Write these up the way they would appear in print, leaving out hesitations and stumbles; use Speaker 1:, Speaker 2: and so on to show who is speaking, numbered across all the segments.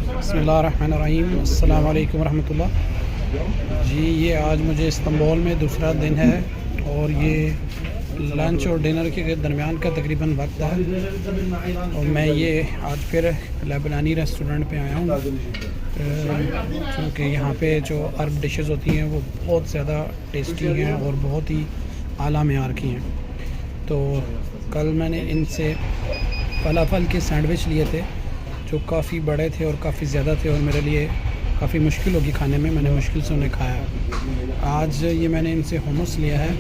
Speaker 1: बिस्मिल्लाहिर्रहमानिर्रहीम, अस्सलाम वालेकुम रहमतुल्लाह जी। ये आज मुझे इस्तांबुल में दूसरा दिन है और ये लंच और डिनर के दरमियान का तकरीबन वक्त है और मैं ये आज फिर लेबनानी रेस्टोरेंट पे आया हूँ क्योंकि यहाँ पे जो अरब डिशेस होती हैं वो बहुत ज़्यादा टेस्टी हैं और बहुत ही आला मेयार की हैं। तो कल मैंने इनसे फलाफल के सैंडविच लिए थे जो काफ़ी बड़े थे और काफ़ी ज़्यादा थे और मेरे लिए काफ़ी मुश्किल होगी खाने में। मैंने मुश्किल से उन्हें खाया। आज ये मैंने इनसे हुमस लिया है।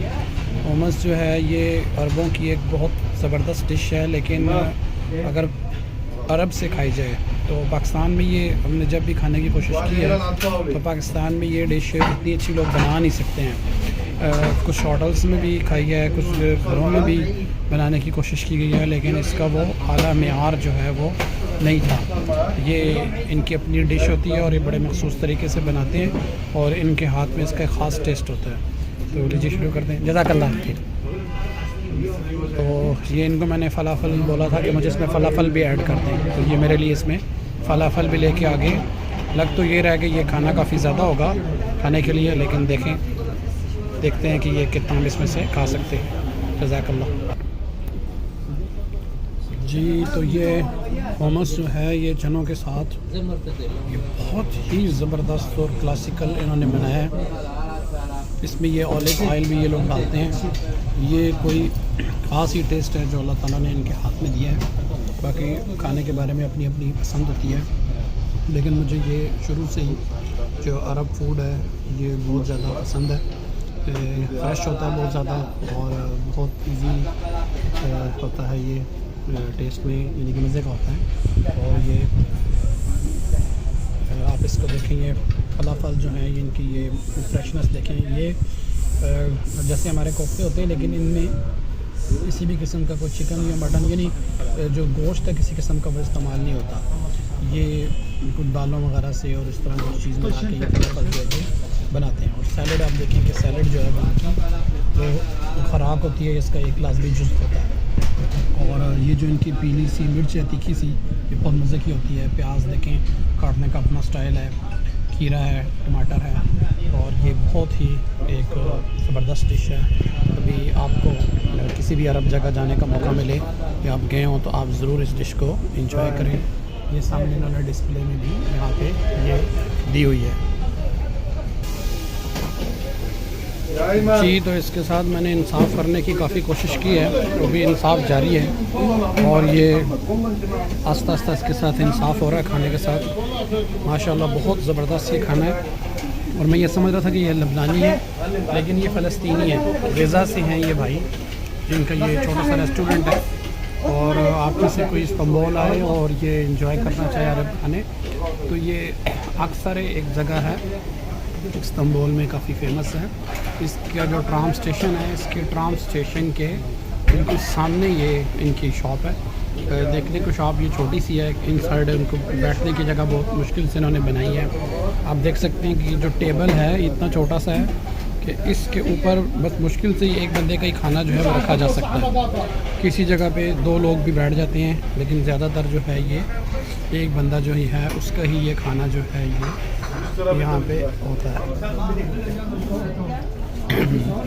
Speaker 1: हुमस जो है ये अरबों की एक बहुत ज़बरदस्त डिश है, लेकिन अगर अरब से खाई जाए तो पाकिस्तान में ये हमने जब भी खाने की कोशिश की है तो पाकिस्तान में ये डिश इतनी अच्छी लोग बना नहीं सकते हैं। कुछ होटल्स में भी खाई है, कुछ घरों में भी बनाने की कोशिश की गई है, लेकिन इसका वो आला मेयार जो है वो नहीं था। ये इनकी अपनी डिश होती है और ये बड़े मखसूस तरीके से बनाते हैं और इनके हाथ में इसका ख़ास टेस्ट होता है। तो लीजिए शुरू करते हैं। जज़ाकल्लाह खैर। तो ये इनको मैंने फ़लाफ़ल बोला था कि मुझे इसमें फ़लाफ़ल भी ऐड कर दें, तो ये मेरे लिए इसमें फ़लाफ़ल भी लेके आ गए। लग तो ये रहा है कि ये खाना काफ़ी ज़्यादा होगा खाने के लिए, लेकिन देखते हैं कि ये कितना हम इसमें से खा सकते हैं। जज़ाकल्लाह जी। तो ये हुमस जो है ये चनों के साथ ये बहुत ही ज़बरदस्त और क्लासिकल इन्होंने बनाया है। इसमें ये ऑलिव ऑयल भी ये लोग डालते हैं। ये कोई ख़ास ही टेस्ट है जो अल्लाह ताला ने इनके हाथ में दिया है। बाकी खाने के बारे में अपनी अपनी पसंद होती है, लेकिन मुझे ये शुरू से ही जो अरब फूड है ये बहुत ज़्यादा पसंद है। फ्रेश होता है बहुत ज़्यादा और बहुत इजी होता है। ये टेस्ट में यानी कि मज़े का होता है। और ये आप इसको देखेंगे फलाफल जो है इनकी ये फ्रेशनेस देखें। ये जैसे हमारे कोफ्ते होते हैं, लेकिन इनमें किसी भी किस्म का कोई चिकन या मटन यानी जो गोश्त है किसी किस्म का वो इस्तेमाल नहीं होता। ये कुछ दालों वगैरह से और इस तरह की चीज़ बना के ये फलाफल जो है ये बनाते हैं। और सैलड आप देखें कि सैलड जो है वो ख़ुराक होती है, इसका एक लाजमी जुज़ होता है। और ये जो इनकी पीली सी मिर्च है तीखी सी ये बहुत मज़े की होती है। प्याज देखें काटने का अपना स्टाइल है, खीरा है, टमाटर है और ये बहुत ही एक ज़बरदस्त डिश है। कभी आपको किसी भी अरब जगह जाने का मौका मिले या आप गए हों तो आप ज़रूर इस डिश को एंजॉय करें। ये सामने इन्होंने डिस्प्ले में भी यहाँ पे ये दी हुई है जी। तो इसके साथ मैंने इंसाफ करने की काफ़ी कोशिश की है, तो भी इंसाफ जारी है और ये आस्ता आस्ता इसके साथ इंसाफ हो रहा है खाने के साथ। माशाल्लाह बहुत ज़बरदस्त ये खाना है। और मैं ये समझ रहा था कि ये लबनानी है, लेकिन ये फ़लस्तीनी है। गज़ा से हैं ये भाई, जिनका ये छोटा सा रेस्टोरेंट है। और आप में से कोई इस्तांबुल आए और ये इंजॉय करना चाहे अरब खाने, तो ये अक्सर एक जगह है इस्तांबुल में काफ़ी फेमस है। इसका जो ट्राम स्टेशन है, इसके ट्राम स्टेशन के बिल्कुल सामने ये इनकी शॉप है। देखने को शॉप ये छोटी सी है, इन साइड उनको बैठने की जगह बहुत मुश्किल से इन्होंने बनाई है। आप देख सकते हैं कि जो टेबल है इतना छोटा सा है कि इसके ऊपर बस मुश्किल से एक बंदे का ही खाना जो है वो रखा जा सकता है। किसी जगह पे 2 लोग भी बैठ जाते हैं, लेकिन ज़्यादातर जो है ये एक बंदा जो ही है उसका ही ये खाना जो है ये यहाँ पे होता है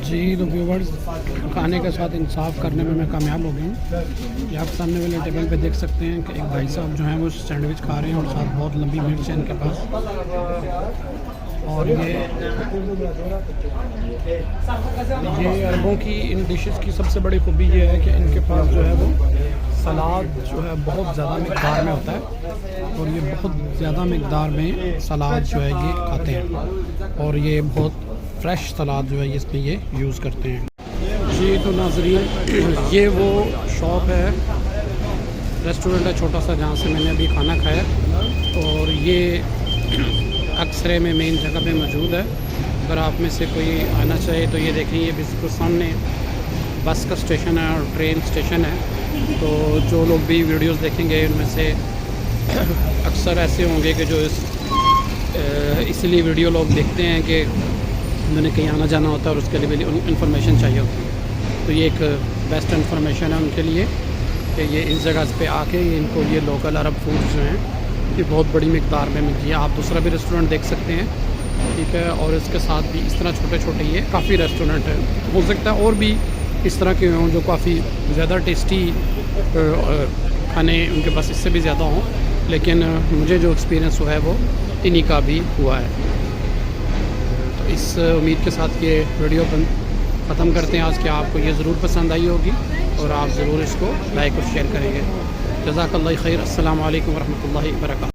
Speaker 1: जी। तो व्यूवर्स, खाने के साथ इंसाफ करने में मैं कामयाब हो गया हूँ। ये आप सामने वाले टेबल पे देख सकते हैं कि एक भाई साहब जो हैं वो सैंडविच खा रहे हैं और साथ बहुत लंबी मिर्च है इनके पास। और ये अरबों की इन डिशेस की सबसे बड़ी खूबी ये है कि इनके पास जो है वो सलाद जो है बहुत ज़्यादा मिक़दार में होता है और ये बहुत ज़्यादा मिक़दार में सलाद जो है ये खाते हैं और ये बहुत फ्रेश सलाद जो है इसमें ये यूज़ करते हैं जी। तो नाज़रीन, ये वो शॉप है, रेस्टोरेंट है छोटा सा जहाँ से मैंने अभी खाना खाया और ये अक्सरे में मेन जगह पे मौजूद है। अगर आप में से कोई आना चाहे तो ये देखें, ये बिल्कुल सामने बस का स्टेशन है और ट्रेन स्टेशन है। तो जो लोग भी वीडियोस देखेंगे उनमें से अक्सर ऐसे होंगे कि जो इसलिए वीडियो लोग देखते हैं कि उन्हें कहीं आना जाना होता है और उसके लिए भी इंफॉर्मेशन चाहिए होती है। तो ये एक बेस्ट इंफॉर्मेशन है उनके लिए कि ये इस जगह पे आके इनको ये लोकल अरब फूड जो हैं ये बहुत बड़ी मिकदार में मिलती है। आप दूसरा भी रेस्टोरेंट देख सकते हैं, ठीक है, और इसके साथ भी इस तरह छोटे छोटे ये काफ़ी रेस्टोरेंट है, हो सकता है और भी इस तरह के हों जो काफ़ी ज़्यादा टेस्टी खाने उनके पास इससे भी ज़्यादा हों, लेकिन मुझे जो एक्सपीरियंस हुआ है वो इन्हीं का भी हुआ है। तो इस उम्मीद के साथ ये वीडियो ख़त्म करते हैं आज कि आपको ये ज़रूर पसंद आई होगी और आप ज़रूर इसको लाइक और शेयर करेंगे। जज़ाकल्लाह खैर। अस्सलामु अलैकुम वरहमतुल्लाहि वबरकातुहू।